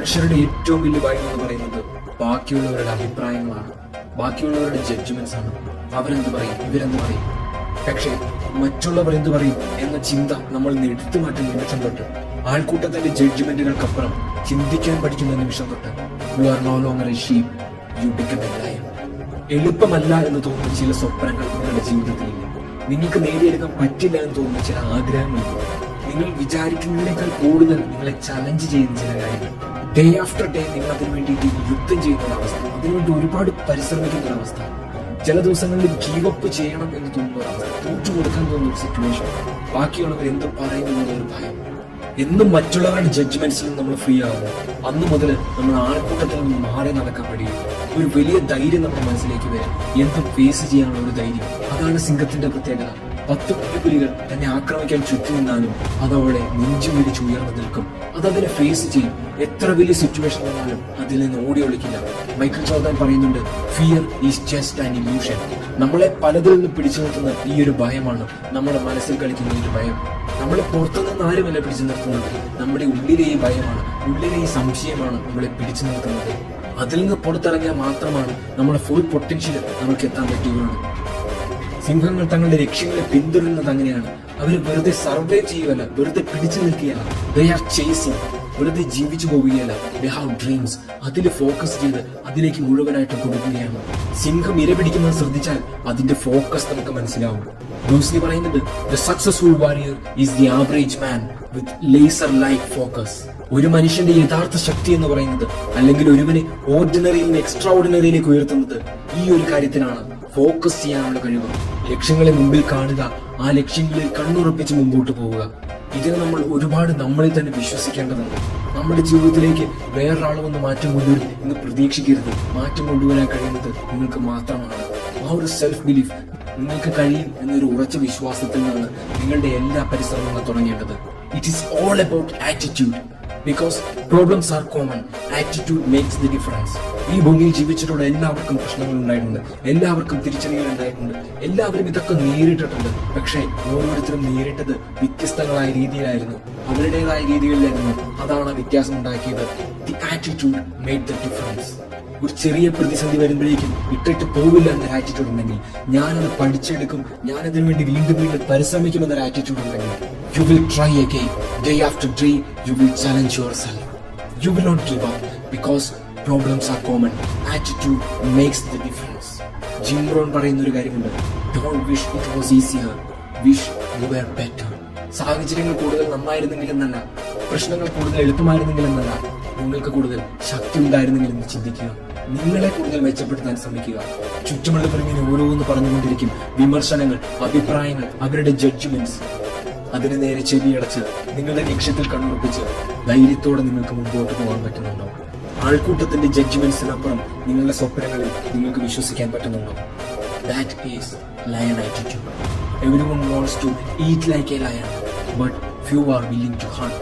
മനുഷ്യരുടെ ഏറ്റവും വലിയ ഭയം എന്ന് പറയുന്നത് ബാക്കിയുള്ളവരുടെ അഭിപ്രായങ്ങളാണ്, ബാക്കിയുള്ളവരുടെ ജഡ്ജ്മെന്റ്സ് ആണ്. അവരെന്ത് പറയും, ഇവരെന്ത് പറയും, പക്ഷേ മറ്റുള്ളവർ എന്ത് പറയും എന്ന ചിന്ത നമ്മൾ എടുത്തു മാറ്റുന്ന നിമിഷം തൊട്ട്, ആൾക്കൂട്ടത്തിന്റെ ജഡ്ജ്മെന്റുകൾക്കപ്പുറം ചിന്തിക്കാൻ പഠിക്കുന്ന നിമിഷം തൊട്ട്, you are no longer a sheep, you become a lion. എളുപ്പമല്ല എന്ന് തോന്നുന്ന ചില സ്വപ്നങ്ങൾ നിങ്ങളുടെ ജീവിതത്തിലില്ല. നിങ്ങൾക്ക് നേടിയെടുക്കാൻ പറ്റില്ല എന്ന് തോന്നുന്ന ചില ആഗ്രഹങ്ങളുണ്ട്. നിങ്ങൾ വിചാരിക്കുന്നതിനേക്കാൾ കൂടുതൽ നിങ്ങളെ ചലഞ്ച് ചെയ്യുന്ന ചില കാര്യങ്ങൾ. ഡേ ആഫ്റ്റർ ഡേ നിങ്ങൾ അതിനു വേണ്ടിയിട്ട് യുദ്ധം ചെയ്യുന്ന ഒരവസ്ഥ, അതിനുവേണ്ടി ഒരുപാട് പരിശ്രമിക്കുന്ന ഒരവസ്ഥ. ചില ദിവസങ്ങളിൽ ഗീവ് അപ്പ് ചെയ്യണം എന്ന് തോന്നുന്ന ഒരവസ്ഥ, തോറ്റു കൊടുക്കാൻ തോന്നുന്ന ഒരു സിറ്റുവേഷൻ. ബാക്കിയുള്ളവർ എന്ത് പറയുന്നു ഒരു ഭയം. എന്നും മറ്റുള്ളവരുടെ ജഡ്ജ്മെന്റ്സിൽ നിന്ന് നമ്മൾ ഫ്രീ ആകുന്നു, അന്ന് മുതൽ നമ്മൾ ആൾക്കൂട്ടത്തിൽ നിന്ന് മാറി നടക്കാൻ കഴിയും. ഒരു വലിയ ധൈര്യം നമ്മുടെ മനസ്സിലേക്ക് വരും, എന്തും ഫേസ് ചെയ്യാനുള്ള ഒരു ധൈര്യം. അതാണ് സിംഹത്തിന്റെ പ്രത്യേകത. 10 പുലികൾ തന്നെ ആക്രമിക്കാൻ ചുറ്റി നിന്നാലും അതവളെ നെഞ്ചു വിരിച്ച് ഉയർന്നു നിൽക്കും. അതതിനെ ഫേസ് ചെയ്യും. എത്ര വലിയ സിറ്റുവേഷൻ വന്നാലും അതിൽ നിന്ന് ഓടി ഒളിക്കില്ല. മൈക്കിൾ ജോർദാൻ പറയുന്നുണ്ട്, fear is just an illusion. നമ്മളെ പലതിൽ നിന്ന് പിടിച്ചു നിർത്തുന്ന ഈ ഒരു ഭയമാണ് നമ്മുടെ മനസ്സിൽ കളിക്കുന്ന ഒരു ഭയം. നമ്മളെ പുറത്തുനിന്ന് ആരുമല്ല പിടിച്ചു നിർത്തുന്നത്, നമ്മുടെ ഉള്ളിലെ ഈ ഭയമാണ്, ഉള്ളിലെ ഈ സംശയമാണ് നമ്മളെ പിടിച്ചു നിർത്തുന്നത്. അതിൽ നിന്ന് പുറത്തിറങ്ങിയാൽ മാത്രമാണ് നമ്മുടെ ഫുൾ പൊട്ടൻഷ്യൽ നമുക്ക് എത്താൻ പറ്റുകയുള്ളൂ. സിംഹങ്ങൾ തങ്ങളുടെ ലക്ഷ്യങ്ങളെ പിന്തുടരുന്നത് അങ്ങനെയാണ്. അവർ വെറുതെ സർവൈവ് ചെയ്യുകയല്ല, വെറുതെ പിടിച്ചു നിൽക്കുകയല്ല. They are chasing. വെറുതെ ജീവിച്ചു പോവുകയല്ല. They have dreams. അതിൽ ഫോക്കസ് ചെയ്ത് അതിലേക്ക് മുഴുവനായിട്ട് കൊടുക്കുകയാണ്. സിംഹം ഇര പിടിക്കുന്നത് ശ്രദ്ധിച്ചാൽ അതിന്റെ ഫോക്കസ് നമുക്ക് മനസ്സിലാവും. ബ്രൂസ് ലീ പറയുന്നത്, the successful warrior is the average man with laser like focus. ഒരു മനുഷ്യന്റെ യഥാർത്ഥ ശക്തി എന്ന് പറയുന്നത്, അല്ലെങ്കിൽ ഒരുവനെ ഓർഡിനറിയിൽ നിന്ന് എക്സ്ട്രാ ഓർഡിനറിയിലേക്ക് ഉയർത്തുന്നത് ഈ ഒരു കാര്യത്തിലാണ്, ഫോക്കസ് ചെയ്യാനുള്ള കഴിവ്. ലക്ഷ്യങ്ങളെ മുമ്പിൽ കാണുക, ആ ലക്ഷ്യങ്ങളിൽ കണ്ണുറപ്പിച്ച് മുമ്പോട്ട് പോവുക. ഇതിന് നമ്മൾ ഒരുപാട് നമ്മളിൽ തന്നെ വിശ്വസിക്കേണ്ടതുണ്ട്. നമ്മുടെ ജീവിതത്തിലേക്ക് വേറൊരാൾ വന്ന് മാറ്റം കൊണ്ടുവരും എന്ന് പ്രതീക്ഷിക്കരുത്. മാറ്റം കൊണ്ടുവരാൻ കഴിയുന്നത് നിങ്ങൾക്ക് മാത്രമാണ്. ആ ഒരു സെൽഫ് ബിലീഫ്, നിങ്ങൾക്ക് കഴിയും എന്നൊരു ഉറച്ച വിശ്വാസത്തിൽ നിന്നാണ് നിങ്ങളുടെ എല്ലാ പരിശ്രമങ്ങളും തുടങ്ങേണ്ടത്. It is all about attitude. Because problems are common, attitude makes the difference. ഈ ഭൂമിയിൽ ജീവിച്ചിട്ടുള്ള എല്ലാവർക്കും പ്രശ്നങ്ങൾ ഉണ്ടായിട്ടുണ്ട്, എല്ലാവർക്കും തിരിച്ചറിയൽ ഉണ്ടായിട്ടുണ്ട്, എല്ലാവരും ഇതൊക്കെ നേരിട്ടിട്ടുണ്ട്. പക്ഷേ ഓരോരുത്തരും നേരിട്ടത് വ്യത്യസ്തങ്ങളായ രീതിയിലായിരുന്നു, അവരുടേതായ രീതികളിലായിരുന്നു. അതാണ് വ്യത്യാസം ഉണ്ടാക്കിയത്. The attitude made the difference. ഒരു ചെറിയ പ്രതിസന്ധി വരുമ്പോഴേക്കും ഇട്ടിട്ട് പോവില്ല എന്നൊരു ആറ്റിറ്റ്യൂഡ് ഉണ്ടെങ്കിൽ, ഞാനത് പഠിച്ചെടുക്കും, ഞാനതിനു വേണ്ടി വീണ്ടും വീണ്ടും പരിശ്രമിക്കും എന്നൊരു ആറ്റിറ്റ്യൂഡ് ഉണ്ടെങ്കിൽ, you will try again. Day after day, you will challenge yourself. You will not give up because problems are common. Attitude makes the difference. Jim Rohn പറയുന്ന ഒരു കാര്യമുണ്ട്, don't wish it was easier, wish you were better. സാഹചര്യങ്ങൾ കൂടുതൽ നന്നായിരുന്നെങ്കിൽ എന്നല്ല, പ്രശ്നങ്ങൾ കൂടുതൽ എളുപ്പമായിരുന്നെങ്കിൽ എന്നല്ല, നിങ്ങൾക്ക് കൂടുതൽ ശക്തി ഉണ്ടായിരുന്നെങ്കിൽ എന്ന് ചിന്തിക്കുക. നിങ്ങളെ കൂടുതൽ മെച്ചപ്പെടുത്താൻ ശ്രമിക്കുക. ചുറ്റുമുള്ളവരിങ്ങനെ ഓരോന്ന് പറഞ്ഞുകൊണ്ടിരിക്കും, വിമർശനങ്ങൾ, അഭിപ്രായങ്ങൾ, അവരുടെ ജഡ്ജ്മെന്റ്സ്. അതിന് നേരെ ചെവിയടച്ച് നിങ്ങളുടെ ലക്ഷ്യത്തിൽ കണ്ണുറപ്പിച്ച് ധൈര്യത്തോടെ നിങ്ങൾക്ക് മുമ്പോട്ട് പോകാൻ പറ്റുന്നുണ്ടോ? ആൾക്കൂട്ടത്തിന്റെ ജഡ്ജ്മെന്റ്സിനപ്പുറം നിങ്ങളുടെ സ്വപ്നങ്ങളിൽ നിങ്ങൾക്ക് വിശ്വസിക്കാൻ പറ്റുന്നുണ്ടോ? That is lion attitude. Everyone wants to eat like a lion, but few are willing to hunt.